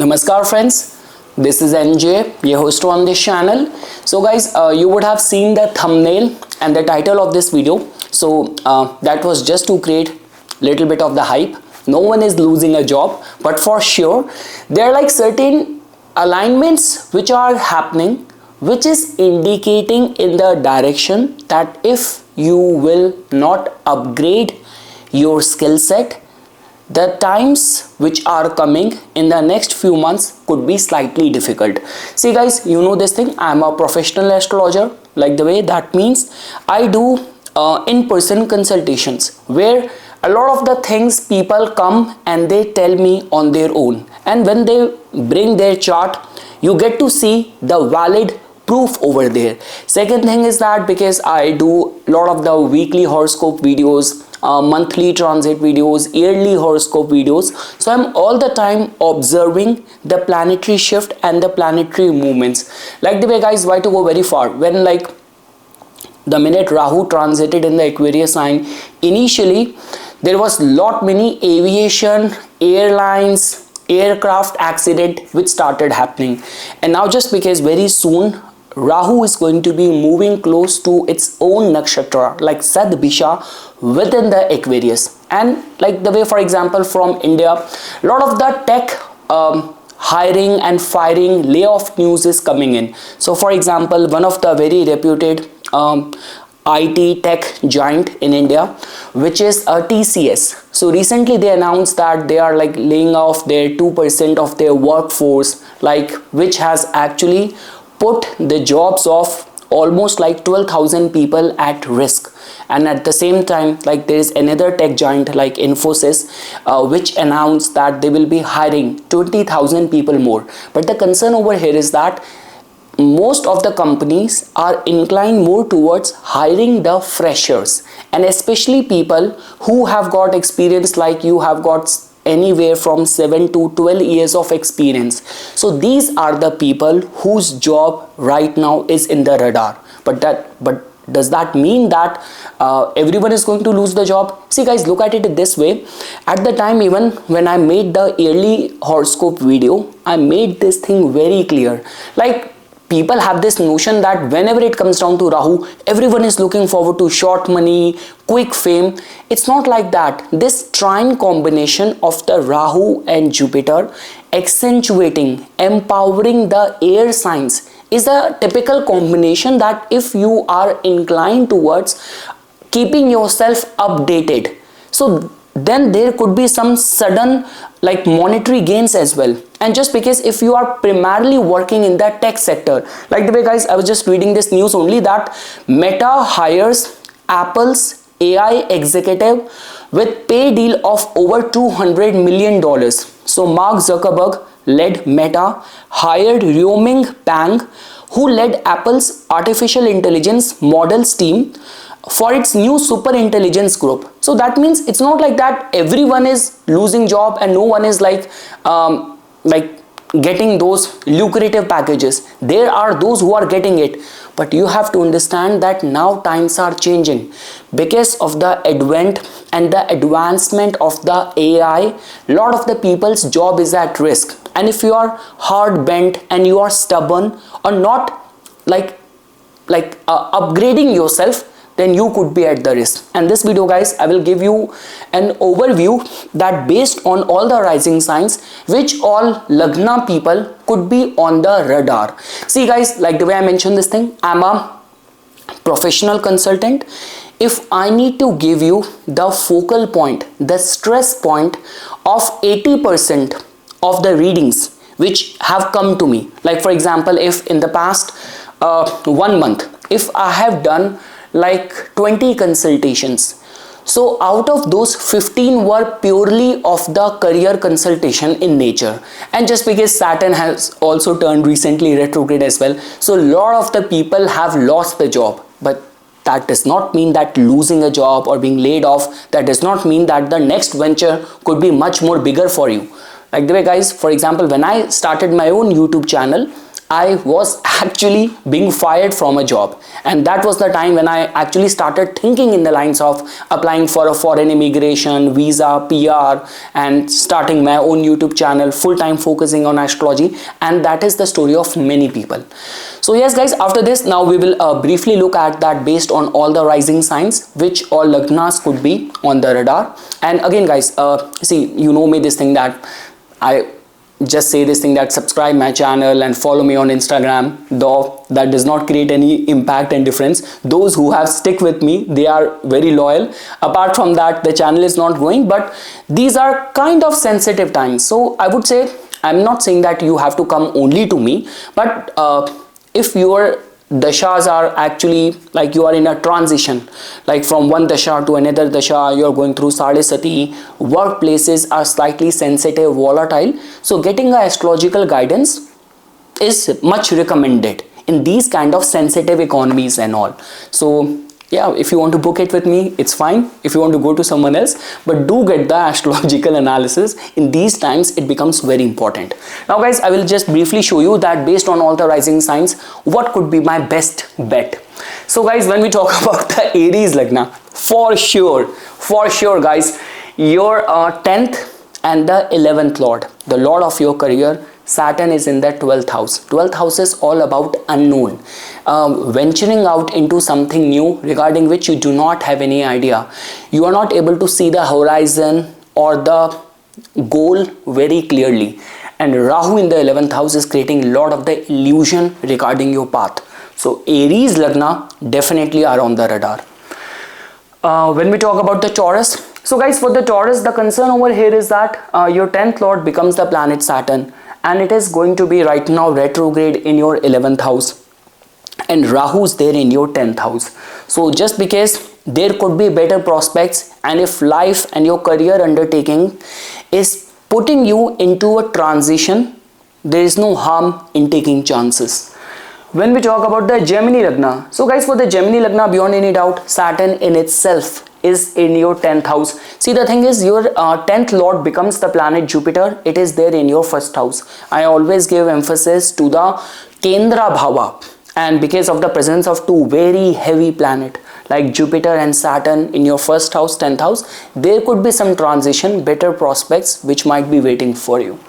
Namaskar friends, this is NJ, your host on this channel. So guys, you would have seen the thumbnail and the title of this video. So that was just to create little bit of the hype. No one is losing a job, but for sure there are like certain alignments which are happening, which is indicating in the direction that if you will not upgrade your skill set, the times which are coming in the next few months could be slightly difficult. See guys, you know this thing, I am a professional astrologer. Like the way that means I do in-person consultations where a lot of the things people come and they tell me on their own, and when they bring their chart you get to see the valid proof over there. Second thing is that because I do a lot of the weekly horoscope videos, monthly transit videos, yearly horoscope videos, so I'm all the time observing the planetary shift and the planetary movements. Like the way guys, why to go very far, when like the minute Rahu transited in the Aquarius sign, initially there was lot many aviation, airlines, aircraft accident which started happening, and now just because very soon Rahu is going to be moving close to its own nakshatra like Sadbisha within the Aquarius. And like the way, for example, from India, a lot of the tech hiring and firing layoff news is coming in. So for example, one of the very reputed IT tech giant in India, which is TCS. So recently they announced that they are like laying off their 2% of their workforce, like which has actually put the jobs of almost like 12,000 people at risk. And at the same time, like there is another tech giant like Infosys, which announced that they will be hiring 20,000 people more. But the concern over here is that most of the companies are inclined more towards hiring the freshers, and especially people who have got experience, like you have got anywhere from 7 to 12 years of experience. So these are the people whose job right now is in the radar. But does that mean that everyone is going to lose the job? See guys, look at it this way. At the time, even when I made the yearly horoscope video, I made this thing very clear. Like people have this notion that whenever it comes down to Rahu, everyone is looking forward to short money, quick fame. It's not like that. This trine combination of the Rahu and Jupiter accentuating, empowering the air signs is a typical combination that if you are inclined towards keeping yourself updated, so then there could be some sudden like monetary gains as well. And just because if you are primarily working in the tech sector, like the way guys, I was just reading this news only that Meta hires Apple's AI executive with pay deal of over $200 million. So Mark Zuckerberg led Meta hired Liuming Pang, who led Apple's artificial intelligence models team for its new super intelligence group. So that means it's not like that everyone is losing job and no one is like getting those lucrative packages. There are those who are getting it, but you have to understand that now times are changing because of the advent and the advancement of the AI. Lot of the people's job is at risk, and if you are hard bent and you are stubborn or not upgrading yourself, then you could be at the risk. And this video guys, I will give you an overview that based on all the rising signs, which all Lagna people could be on the radar. See guys, like the way I mentioned this thing, I'm a professional consultant. If I need to give you the focal point, the stress point of 80% of the readings which have come to me, like for example, if in the past 1 month, if I have done like 20 consultations, so out of those 15 were purely of the career consultation in nature. And just because Saturn has also turned recently retrograde as well, so a lot of the people have lost the job. But that does not mean that losing a job or being laid off, that does not mean that the next venture could be much more bigger for you. Like the way guys, for example, when I started my own YouTube channel, I was actually being fired from a job, and that was the time when I actually started thinking in the lines of applying for a foreign immigration visa, PR, and starting my own YouTube channel, full-time focusing on astrology. And that is the story of many people. So yes guys, after this now we will briefly look at that based on all the rising signs, which all lagnas could be on the radar. And again guys, see, you know me, this thing that I just say this thing that subscribe my channel and follow me on Instagram, though that does not create any impact and difference. Those who have stick with me, they are very loyal. Apart from that, the channel is not growing, but these are kind of sensitive times. So I would say, I'm not saying that you have to come only to me, but if your dashas are actually like you are in a transition, like from one dasha to another dasha, you're going through Sadesati, workplaces are slightly sensitive, volatile, so getting a astrological guidance is much recommended in these kind of sensitive economies and all. So yeah, if you want to book it with me, it's fine. If you want to go to someone else, but do get the astrological analysis. In these times, it becomes very important. Now guys, I will just briefly show you that based on all the rising signs, what could be my best bet. So guys, when we talk about the Aries Lagna, for sure guys, your 10th and the 11th Lord, the Lord of your career, Saturn is in the 12th house. 12th house is all about unknown, venturing out into something new regarding which you do not have any idea. You are not able to see the horizon or the goal very clearly. And Rahu in the 11th house is creating a lot of the illusion regarding your path. So Aries Lagna definitely are on the radar. When we talk about the Taurus, so guys, for the Taurus, the concern over here is that your 10th Lord becomes the planet Saturn, and it is going to be right now retrograde in your 11th house, and Rahu is there in your 10th house. So just because there could be better prospects, and if life and your career undertaking is putting you into a transition, there is no harm in taking chances. When we talk about the Gemini Lagna, so guys, for the Gemini Lagna, beyond any doubt, Saturn in itself is in your 10th house. See, the thing is, your 10th Lord becomes the planet Jupiter. It is there in your first house. I always give emphasis to the Kendra Bhava, and because of the presence of two very heavy planets like Jupiter and Saturn in your first house, 10th house, there could be some transition, better prospects which might be waiting for you.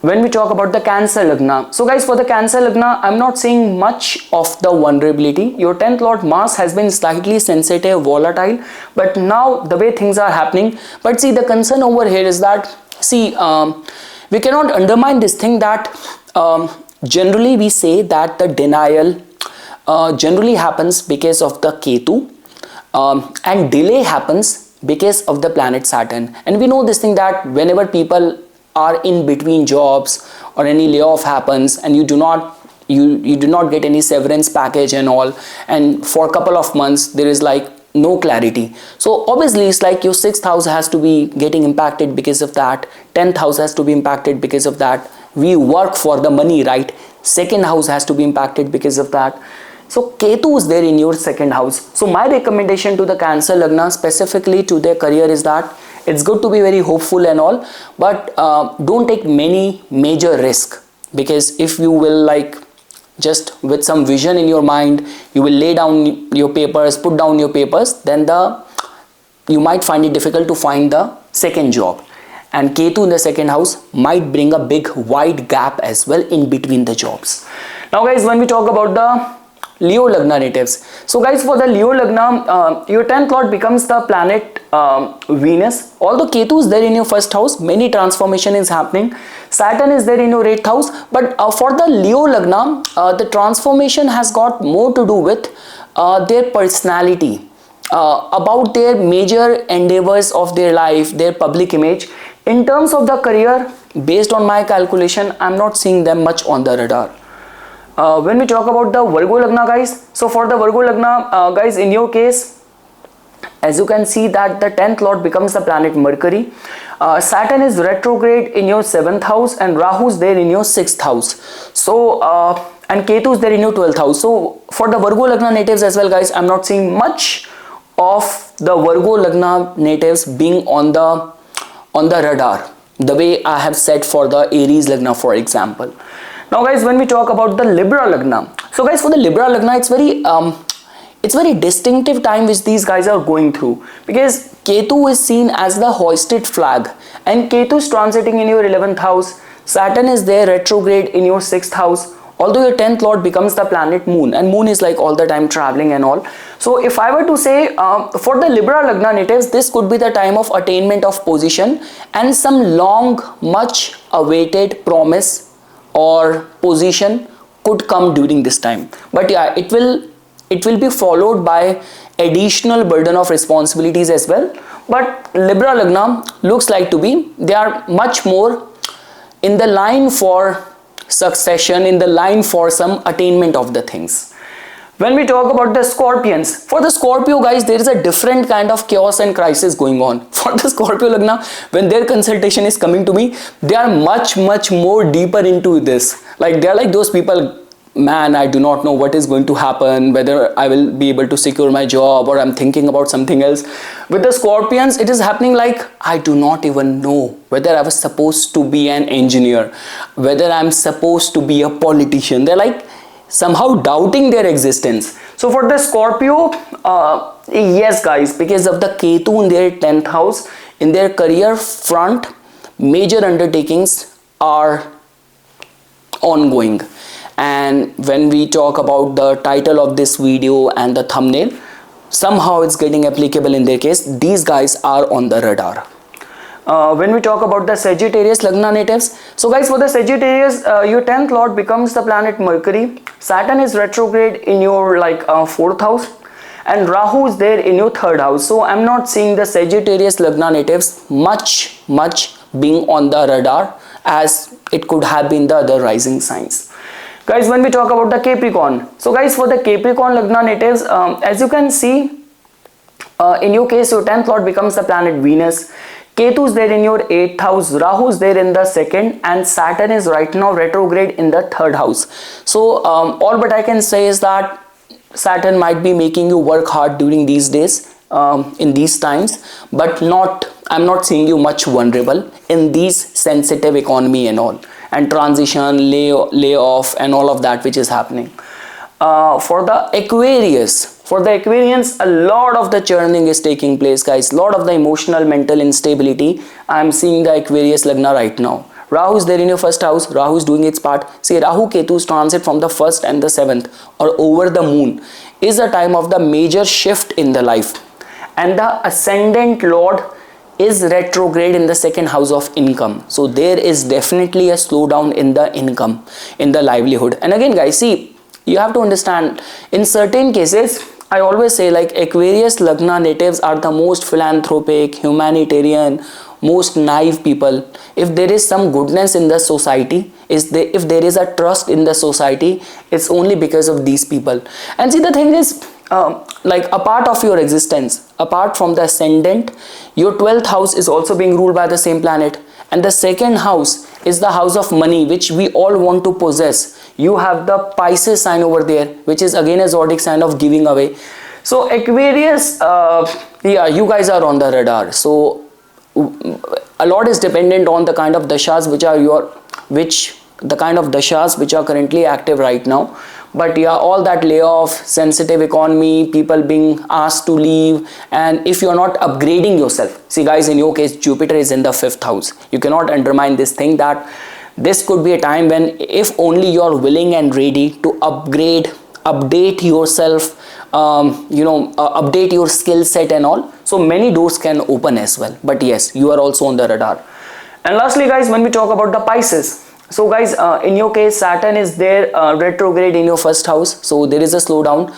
When we talk about the Cancer Lagna, so guys, for the Cancer Lagna, I'm not seeing much of the vulnerability. Your 10th Lord Mars has been slightly sensitive, volatile, but now the way things are happening. But see, the concern over here is that, see, we cannot undermine this thing that generally we say that the denial generally happens because of the Ketu, and delay happens because of the planet Saturn. And we know this thing that whenever people are in between jobs or any layoff happens, and you do not get any severance package and all, and for a couple of months there is like no clarity. So obviously it's like your 6th house has to be getting impacted because of that, 10th house has to be impacted because of that. We work for the money, right? 2nd house has to be impacted because of that. So Ketu is there in your 2nd house. So my recommendation to the Cancer Lagna, specifically to their career, is that it's good to be very hopeful and all, but don't take many major risk, because if you will like just with some vision in your mind, you will lay down your papers, put down your papers, then you might find it difficult to find the second job. And Ketu in the 2nd house might bring a big wide gap as well in between the jobs. Now guys, when we talk about the Leo Lagna natives, so guys, for the Leo Lagna, your 10th Lord becomes the planet Venus. Although Ketu is there in your 1st house, many transformation is happening. Saturn is there in your 8th house, but for the Leo Lagna, the transformation has got more to do with their personality, about their major endeavors of their life, their public image. In terms of the career, based on my calculation, I'm not seeing them much on the radar. When we talk about the Virgo Lagna, guys, so for the Virgo Lagna, guys, in your case, as you can see that the 10th Lord becomes the planet Mercury. Saturn is retrograde in your 7th house, and Rahu is there in your 6th house. So and Ketu is there in your 12th house. So for the Virgo Lagna natives as well, guys, I'm not seeing much of the Virgo Lagna natives being on the radar, the way I have said for the Aries Lagna, for example. Now guys, when we talk about the Libra Lagna, so guys, for the Libra Lagna, it's very distinctive time which these guys are going through, because Ketu is seen as the hoisted flag, and Ketu is transiting in your 11th house. Saturn is there retrograde in your 6th house, although your 10th lord becomes the planet Moon, and Moon is like all the time traveling and all. So if I were to say for the Libra Lagna natives, this could be the time of attainment of position and some long, much awaited promise or position could come during this time. But yeah, it will be followed by additional burden of responsibilities as well. But Libra Lagna looks like to be, they are much more in the line for succession, in the line for some attainment of the things. When we talk about the Scorpions, for the Scorpio guys, there is a different kind of chaos and crisis going on. For the Scorpio Lagna, when their consultation is coming to me, they are much more deeper into this. Like they are like those people, man, I do not know what is going to happen, whether I will be able to secure my job, or I'm thinking about something else. With the Scorpions, it is happening like, I do not even know whether I was supposed to be an engineer, whether I'm supposed to be a politician. They're like somehow doubting their existence. So for the Scorpio, yes guys, because of the Ketu in their 10th house, in their career front, major undertakings are ongoing. And when we talk about the title of this video and the thumbnail, somehow it's getting applicable in their case. These guys are on the radar. When we talk about the Sagittarius Lagna natives, so guys, for the Sagittarius, your 10th lord becomes the planet Mercury. Saturn is retrograde in your 4th house, and Rahu is there in your 3rd house. So I'm not seeing the Sagittarius Lagna natives much being on the radar as it could have been the other rising signs. Guys, when we talk about the Capricorn, so guys, for the Capricorn Lagna natives, as you can see, in your case, your 10th lord becomes the planet Venus. Ketu is there in your 8th house, Rahu is there in the 2nd, and Saturn is right now retrograde in the 3rd house. So all but I can say is that Saturn might be making you work hard during these days, in these times, but I'm not seeing you much vulnerable in these sensitive economy and all, and transition, layoff and all of that which is happening. For the Aquarians, a lot of the churning is taking place, guys. Lot of the emotional, mental instability. I'm seeing the Aquarius Lagna right now. Rahu is there in your 1st house. Rahu is doing its part. See, Rahu Ketu's transit from the 1st and the 7th or over the moon is a time of the major shift in the life. And the ascendant lord is retrograde in the 2nd house of income. So there is definitely a slowdown in the income, in the livelihood. And again guys, see, you have to understand, in certain cases, I always say like Aquarius Lagna natives are the most philanthropic, humanitarian, most naive people. If there is some goodness in the society, if there is a trust in the society, it's only because of these people. And see, the thing is, like a part of your existence, apart from the ascendant, your 12th house is also being ruled by the same planet, and the 2nd house is the house of money, which we all want to possess. You have the Pisces sign over there, which is again a zodiac sign of giving away. So Aquarius, yeah, you guys are on the radar. So a lot is dependent on the kind of dashas which are currently active right now. But yeah, all that layoff, sensitive economy, people being asked to leave, and if you're not upgrading yourself, see guys, in your case, Jupiter is in the 5th house. You cannot undermine this thing that this could be a time when, if only you're willing and ready to upgrade, update yourself, update your skill set and all, so many doors can open as well. But yes, you are also on the radar. And lastly guys, when we talk about the Pisces, so guys, in your case, Saturn is there retrograde in your 1st house. So there is a slowdown,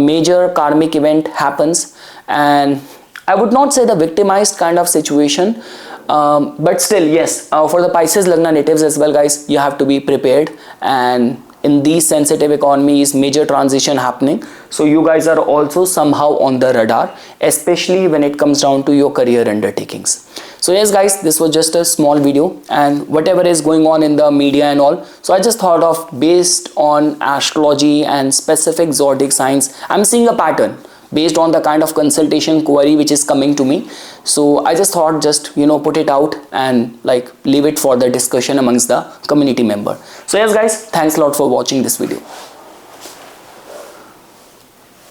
major karmic event happens, and I would not say the victimized kind of situation, but still yes, for the Pisces Lagna natives as well guys, you have to be prepared. And in these sensitive economies, major transition happening, so you guys are also somehow on the radar, especially when it comes down to your career undertakings. So yes guys, this was just a small video, and whatever is going on in the media and all, so I just thought of, based on astrology and specific zodiac signs, I'm seeing a pattern. based on the kind of consultation query which is coming to me. So I just thought just put it out and like leave it for the discussion amongst the community member. So yes guys, thanks a lot for watching this video.